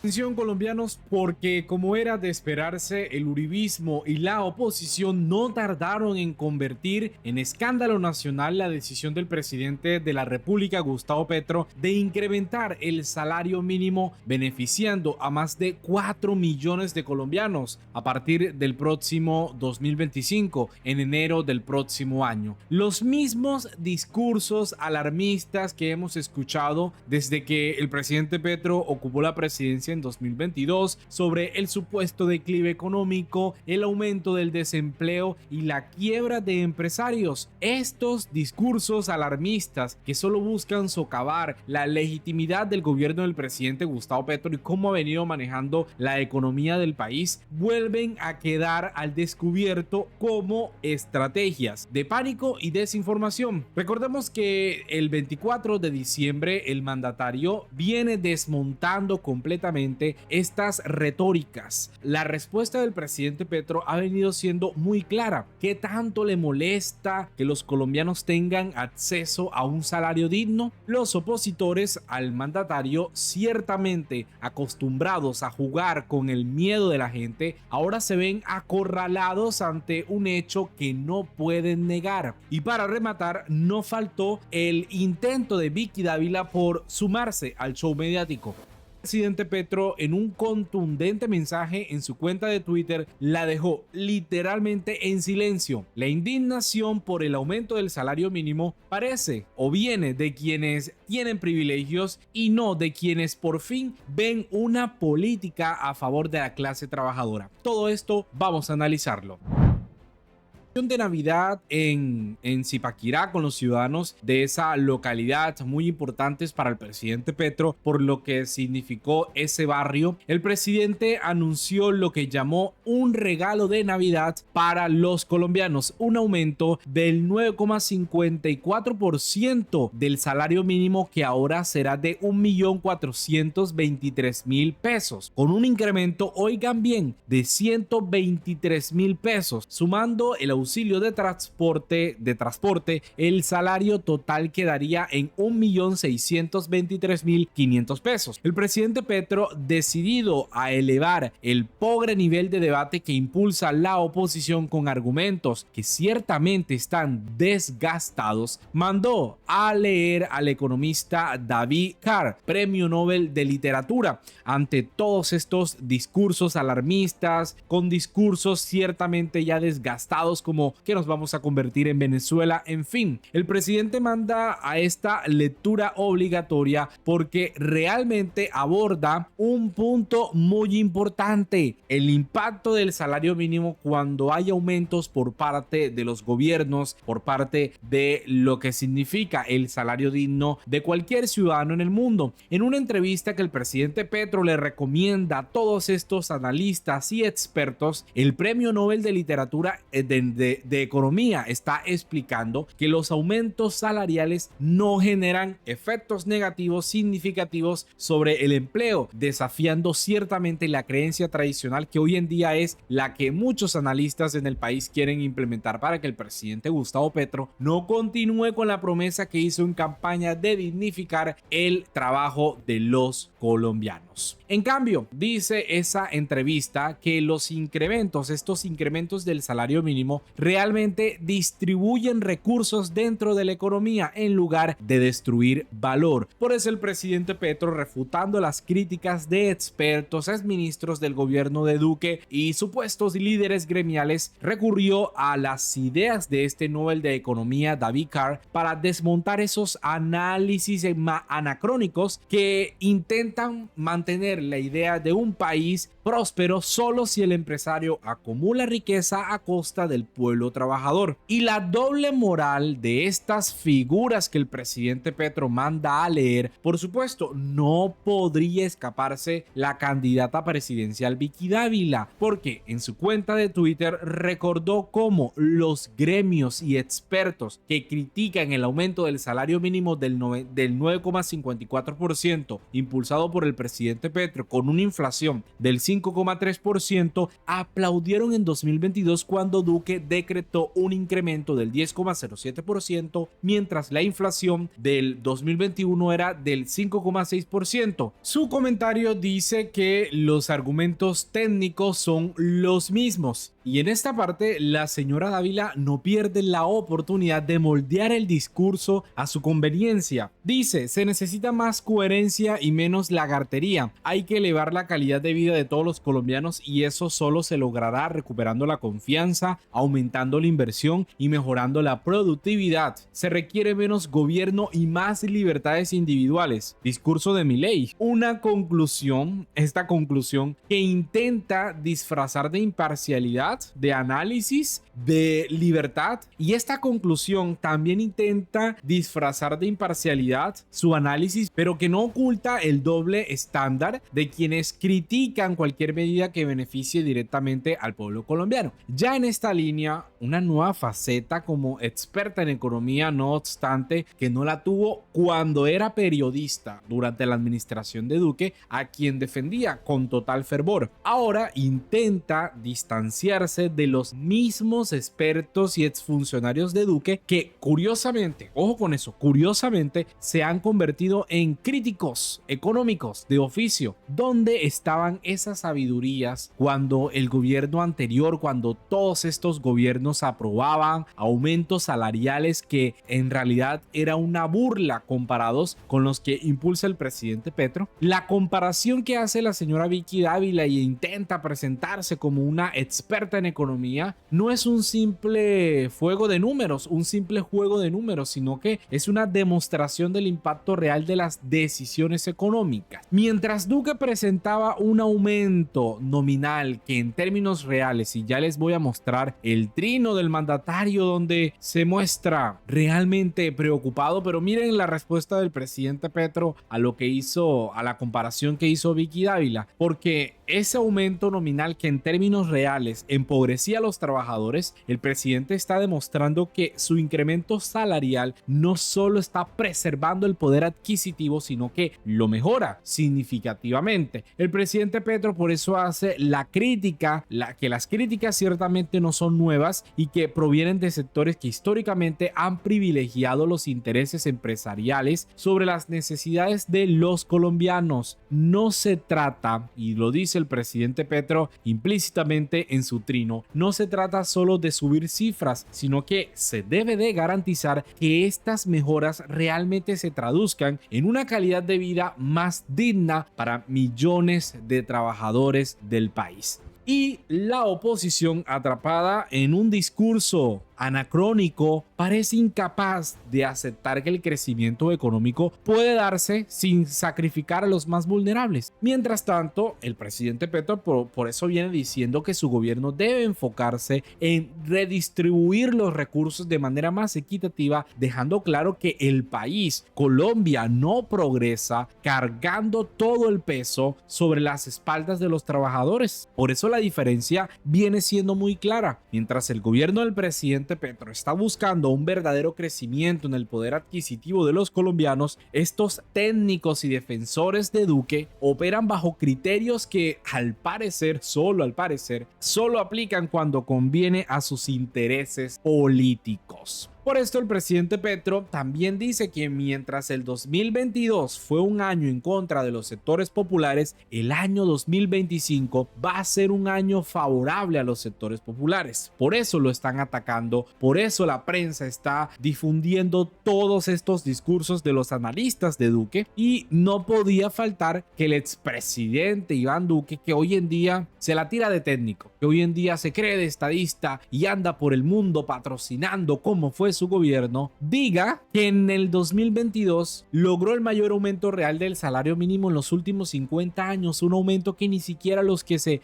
Atención colombianos, porque como era de esperarse, el uribismo y la oposición no tardaron en convertir en escándalo nacional la decisión del presidente de la República, Gustavo Petro, de incrementar el salario mínimo, beneficiando a más de 4 millones de colombianos a partir del próximo 2025, en enero del próximo año. Los mismos discursos alarmistas que hemos escuchado desde que el presidente Petro ocupó la presidencia en 2022 sobre el supuesto declive económico, el aumento del desempleo y la quiebra de empresarios. Estos discursos alarmistas que solo buscan socavar la legitimidad del gobierno del presidente Gustavo Petro y cómo ha venido manejando la economía del país, vuelven a quedar al descubierto como estrategias de pánico y desinformación. Recordemos que el 24 de diciembre el mandatario viene desmontando completamente estas retóricas. La respuesta del presidente Petro ha venido siendo muy clara. ¿Qué tanto le molesta que los colombianos tengan acceso a un salario digno? Los opositores al mandatario, ciertamente acostumbrados a jugar con el miedo de la gente, ahora se ven acorralados ante un hecho que no pueden negar. Y para rematar, no faltó el intento de Vicky Dávila por sumarse al show mediático. El presidente Petro, en un contundente mensaje en su cuenta de Twitter, la dejó literalmente en silencio. La indignación por el aumento del salario mínimo parece o viene de quienes tienen privilegios y no de quienes por fin ven una política a favor de la clase trabajadora. Todo esto vamos a analizarlo de Navidad en Zipaquirá con los ciudadanos de esa localidad, muy importantes para el presidente Petro por lo que significó ese barrio. El presidente anunció lo que llamó un regalo de Navidad para los colombianos, un aumento del 9,54% del salario mínimo, que ahora será de 1.423.000 pesos, con un incremento, oigan bien, de 123.000 pesos, sumando el auxilio de transporte, el salario total quedaría en 1.623.500 pesos. El presidente Petro, decidido a elevar el pobre nivel de debate que impulsa la oposición con argumentos que ciertamente están desgastados, mandó a leer al economista David Carr, Premio Nobel de Literatura, ante todos estos discursos alarmistas, con discursos ciertamente ya desgastados como que nos vamos a convertir en Venezuela. En fin, el presidente manda a esta lectura obligatoria porque realmente aborda un punto muy importante: el impacto del salario mínimo cuando hay aumentos por parte de los gobiernos, por parte de lo que significa el salario digno de cualquier ciudadano en el mundo. En una entrevista que el presidente Petro le recomienda a todos estos analistas y expertos, el Premio Nobel de Literatura de Economía está explicando que los aumentos salariales no generan efectos negativos significativos sobre el empleo, desafiando ciertamente la creencia tradicional que hoy en día es la que muchos analistas en el país quieren implementar para que el presidente Gustavo Petro no continúe con la promesa que hizo en campaña de dignificar el trabajo de los colombianos. En cambio, dice esa entrevista que estos incrementos del salario mínimo realmente distribuyen recursos dentro de la economía en lugar de destruir valor. Por eso el presidente Petro, refutando las críticas de expertos, exministros del gobierno de Duque y supuestos líderes gremiales, recurrió a las ideas de este Nobel de Economía, David Carr, para desmontar esos análisis anacrónicos que intentan mantener la idea de un país próspero solo si el empresario acumula riqueza a costa del pueblo trabajador. Y la doble moral de estas figuras que el presidente Petro manda a leer, por supuesto, no podría escaparse la candidata presidencial Vicky Dávila, porque en su cuenta de Twitter recordó cómo los gremios y expertos que critican el aumento del salario mínimo del 9,54% impulsado por el presidente Petro con una inflación del 5,3%, aplaudieron en 2022 cuando Duque decretó un incremento del 10,07%, mientras la inflación del 2021 era del 5,6%. Su comentario dice que los argumentos técnicos son los mismos. Y en esta parte, la señora Dávila no pierde la oportunidad de moldear el discurso a su conveniencia. Dice, se necesita más coherencia y menos lagartería. Hay que elevar la calidad de vida de todos los colombianos y eso solo se logrará recuperando la confianza, aumentando la inversión y mejorando la productividad. Se requiere menos gobierno y más libertades individuales. Discurso de Milei. Esta conclusión que intenta disfrazar de imparcialidad, de análisis, de libertad, y esta conclusión también intenta disfrazar de imparcialidad su análisis, pero que no oculta el doble estándar de quienes critican cualquier medida que beneficie directamente al pueblo colombiano. Ya en esta línea, una nueva faceta como experta en economía, no obstante que no la tuvo cuando era periodista durante la administración de Duque, a quien defendía con total fervor. Ahora intenta distanciarse de los mismos expertos y exfuncionarios de Duque que curiosamente, ojo con eso, curiosamente se han convertido en críticos económicos de oficio. ¿Dónde estaban esas sabidurías cuando el gobierno anterior, cuando todos estos gobiernos aprobaban aumentos salariales que en realidad era una burla comparados con los que impulsa el presidente Petro? La comparación que hace la señora Vicky Dávila y intenta presentarse como una experta en economía no es un simple juego de números, sino que es una demostración del impacto real de las decisiones económicas. Mientras Duque presentaba un aumento nominal que en términos reales, y ya les voy a mostrar el trino del mandatario donde se muestra realmente preocupado, pero miren la respuesta del presidente Petro a lo que hizo, a la comparación que hizo Vicky Dávila, porque ese aumento nominal que en términos reales empobrecía a los trabajadores, el presidente está demostrando que su incremento salarial no solo está preservando el poder adquisitivo, sino que lo mejora significativamente. El presidente Petro por eso hace la crítica, que las críticas ciertamente no son nuevas y que provienen de sectores que históricamente han privilegiado los intereses empresariales sobre las necesidades de los colombianos. No se trata, y lo dice el presidente Petro implícitamente en su trino, no se trata solo de subir cifras, sino que se debe de garantizar que estas mejoras realmente se traduzcan en una calidad de vida más digna para millones de trabajadores del país. Y la oposición, atrapada en un discurso anacrónico, parece incapaz de aceptar que el crecimiento económico puede darse sin sacrificar a los más vulnerables. Mientras tanto, el presidente Petro por eso viene diciendo que su gobierno debe enfocarse en redistribuir los recursos de manera más equitativa, dejando claro que el país, Colombia, no progresa cargando todo el peso sobre las espaldas de los trabajadores. Por eso la diferencia viene siendo muy clara. Mientras el gobierno del presidente Petro está buscando un verdadero crecimiento en el poder adquisitivo de los colombianos, estos técnicos y defensores de Duque operan bajo criterios que solo aplican cuando conviene a sus intereses políticos. Por esto el presidente Petro también dice que mientras el 2022 fue un año en contra de los sectores populares, el año 2025 va a ser un año favorable a los sectores populares. Por eso lo están atacando, por eso la prensa está difundiendo todos estos discursos de los analistas de Duque, y no podía faltar que el expresidente Iván Duque, que hoy en día se la tira de técnico, que hoy en día se cree de estadista y anda por el mundo patrocinando cómo fue su gobierno, diga que en el 2022 logró el mayor aumento real del salario mínimo en los últimos 50 años, un aumento que ni siquiera los que se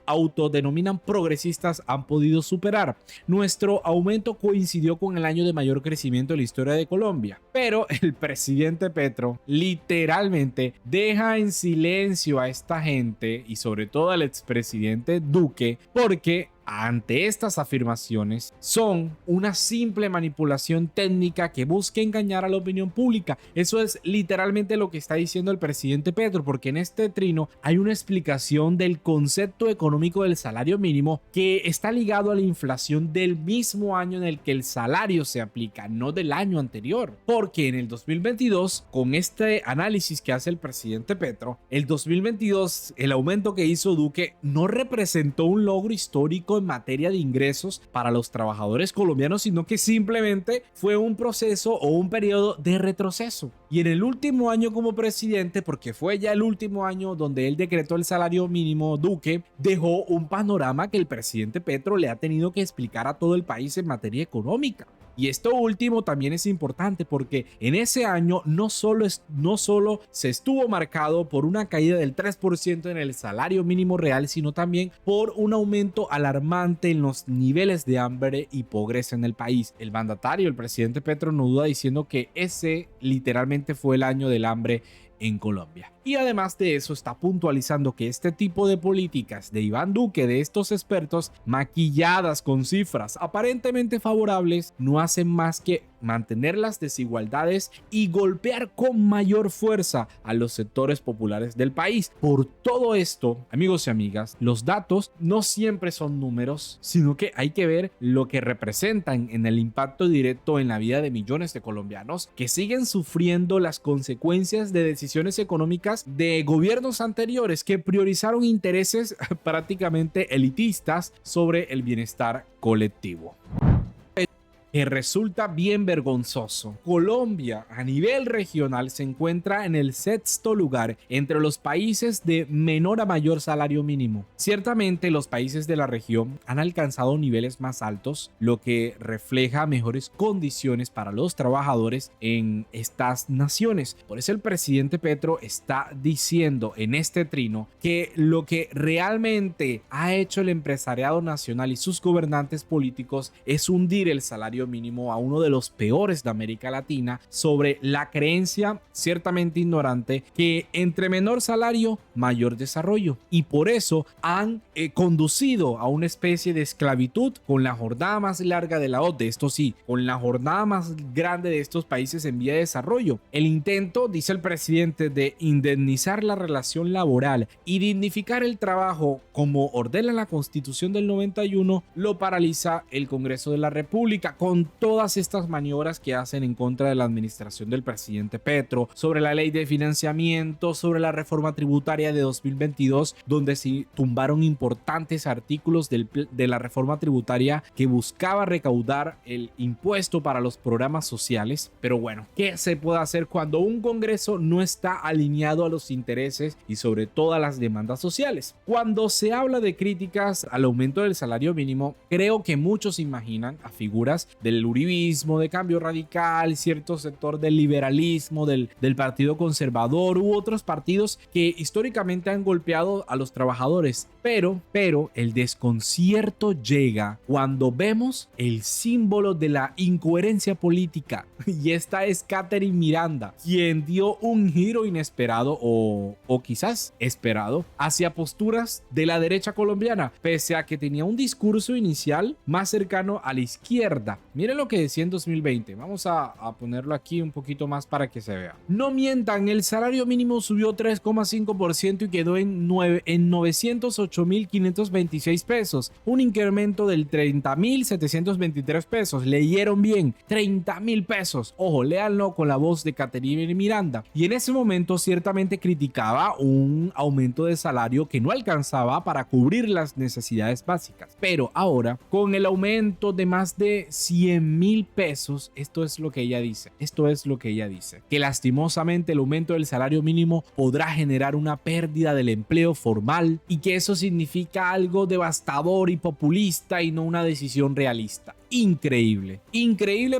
autodenominan progresistas han podido superar. Nuestro aumento coincidió con el año de mayor crecimiento de la historia de Colombia, pero el presidente Petro literalmente deja en silencio a esta gente y sobre todo al expresidente Duque, porque ante estas afirmaciones son una simple manipulación técnica que busca engañar a la opinión pública. Eso es literalmente lo que está diciendo el presidente Petro, porque en este trino hay una explicación del concepto económico del salario mínimo que está ligado a la inflación del mismo año en el que el salario se aplica, no del año anterior. Porque en el 2022, con este análisis que hace el presidente Petro, el 2022, el aumento que hizo Duque no representó un logro histórico en materia de ingresos para los trabajadores colombianos, sino que simplemente fue un proceso o un periodo de retroceso. Y en el último año como presidente, porque fue ya el último año donde él decretó el salario mínimo, Duque dejó un panorama que el presidente Petro le ha tenido que explicar a todo el país en materia económica. Y esto último también es importante porque en ese año no solo se estuvo marcado por una caída del 3% en el salario mínimo real, sino también por un aumento alarmante en los niveles de hambre y pobreza en el país. El mandatario, el presidente Petro, no duda diciendo que ese literalmente fue el año del hambre en Colombia. Y además de eso está puntualizando que este tipo de políticas de Iván Duque, de estos expertos, maquilladas con cifras aparentemente favorables, no hacen más que mantener las desigualdades y golpear con mayor fuerza a los sectores populares del país. Por todo esto, amigos y amigas, los datos no siempre son números, sino que hay que ver lo que representan en el impacto directo en la vida de millones de colombianos que siguen sufriendo las consecuencias de decisiones económicas de gobiernos anteriores que priorizaron intereses prácticamente elitistas sobre el bienestar colectivo. Que resulta bien vergonzoso. Colombia a nivel regional se encuentra en el sexto lugar entre los países de menor a mayor salario mínimo. Ciertamente los países de la región han alcanzado niveles más altos, lo que refleja mejores condiciones para los trabajadores en estas naciones. Por eso el presidente Petro está diciendo en este trino que lo que realmente ha hecho el empresariado nacional y sus gobernantes políticos es hundir el salario mínimo a uno de los peores de América Latina, sobre la creencia ciertamente ignorante que entre menor salario, mayor desarrollo, y por eso han conducido a una especie de esclavitud con la jornada más larga de la OCDE, esto sí, con la jornada más grande de estos países en vía de desarrollo. El intento, dice el presidente, de indemnizar la relación laboral y dignificar el trabajo como ordena la Constitución del 91 lo paraliza el Congreso de la República, con todas estas maniobras que hacen en contra de la administración del presidente Petro, sobre la ley de financiamiento, sobre la reforma tributaria de 2022, donde se tumbaron importantes artículos de la reforma tributaria que buscaba recaudar el impuesto para los programas sociales. Pero bueno, ¿qué se puede hacer cuando un Congreso no está alineado a los intereses y sobre todo a las demandas sociales? Cuando se habla de críticas al aumento del salario mínimo, creo que muchos imaginan a figuras del uribismo, de Cambio Radical, cierto sector del liberalismo, del Partido Conservador u otros partidos que históricamente han golpeado a los trabajadores. Pero el desconcierto llega cuando vemos el símbolo de la incoherencia política, y esta es Catherine Miranda, quien dio un giro inesperado o quizás esperado hacia posturas de la derecha colombiana, pese a que tenía un discurso inicial más cercano a la izquierda. Miren lo que decía en 2020. Vamos a ponerlo aquí un poquito más para que se vea. No mientan, el salario mínimo subió 3,5% y quedó en 908.526 pesos, un incremento del 30.723 pesos. Leyeron bien, 30.000 pesos. Ojo, léanlo con la voz de Catherine Miranda. Y en ese momento ciertamente criticaba un aumento de salario que no alcanzaba para cubrir las necesidades básicas. Pero ahora, con el aumento de más de 100.000 pesos, esto es lo que ella dice, que lastimosamente el aumento del salario mínimo podrá generar una pérdida del empleo formal y que eso significa algo devastador y populista y no una decisión realista. Increíble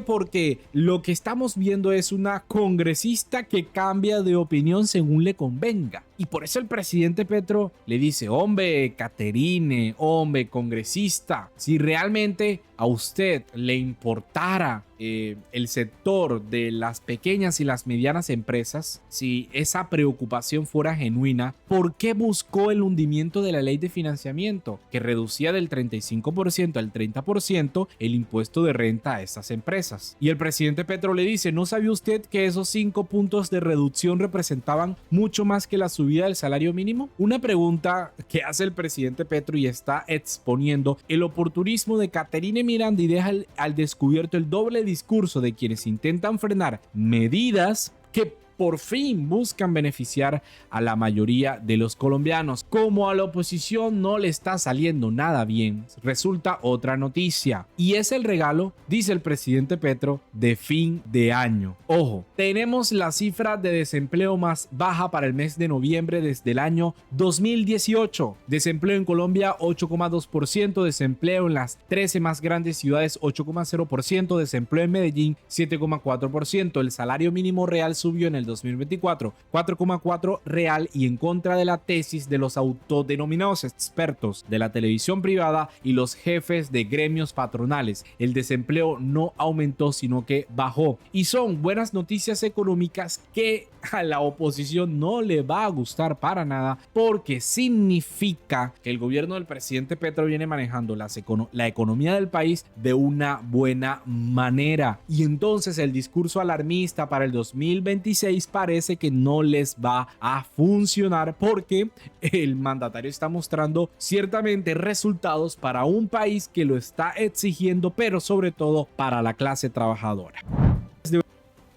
porque lo que estamos viendo es una congresista que cambia de opinión según le convenga. Y por eso el presidente Petro le dice, hombre, Caterine, hombre, congresista, si realmente a usted le importara el sector de las pequeñas y las medianas empresas, si esa preocupación fuera genuina, ¿por qué buscó el hundimiento de la ley de financiamiento que reducía del 35% al 30% el impuesto de renta a estas empresas? Y el presidente Petro le dice, ¿no sabía usted que esos 5 puntos de reducción representaban mucho más que la subida del salario mínimo? Una pregunta que hace el presidente Petro y está exponiendo el oportunismo de Caterine Miranda y deja al descubierto el doble discurso de quienes intentan frenar medidas que por fin buscan beneficiar a la mayoría de los colombianos. Como a la oposición no le está saliendo nada bien, resulta otra noticia. Y es el regalo, dice el presidente Petro, de fin de año. Ojo, tenemos la cifra de desempleo más baja para el mes de noviembre desde el año 2018. Desempleo en Colombia 8,2%, desempleo en las 13 más grandes ciudades 8,0%, desempleo en Medellín 7,4%. El salario mínimo real subió en el 2024, 4,4 real, y en contra de la tesis de los autodenominados expertos de la televisión privada y los jefes de gremios patronales, el desempleo no aumentó sino que bajó. Y son buenas noticias económicas que a la oposición no le va a gustar para nada, porque significa que el gobierno del presidente Petro viene manejando la economía del país de una buena manera. Y entonces el discurso alarmista para el 2026 parece que no les va a funcionar, porque el mandatario está mostrando ciertamente resultados para un país que lo está exigiendo, pero sobre todo para la clase trabajadora.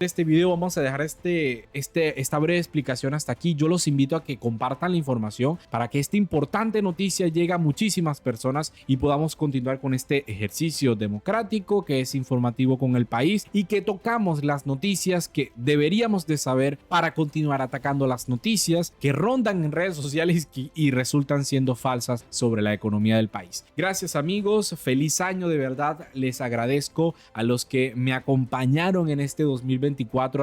Este video vamos a dejar esta breve explicación hasta aquí. Yo los invito a que compartan la información para que esta importante noticia llegue a muchísimas personas y podamos continuar con este ejercicio democrático que es informativo con el país, y que tocamos las noticias que deberíamos de saber para continuar atacando las noticias que rondan en redes sociales y resultan siendo falsas sobre la economía del país. Gracias amigos, feliz año, de verdad les agradezco a los que me acompañaron en este 2024.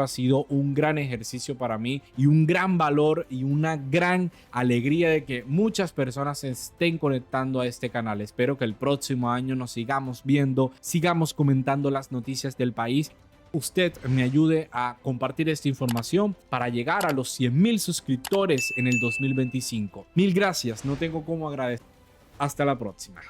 Ha sido un gran ejercicio para mí y un gran valor y una gran alegría de que muchas personas se estén conectando a este canal. Espero que el próximo año nos sigamos viendo, sigamos comentando las noticias del país. Usted me ayude a compartir esta información para llegar a los 100,000 suscriptores en el 2025. Mil gracias, no tengo cómo agradecer. Hasta la próxima.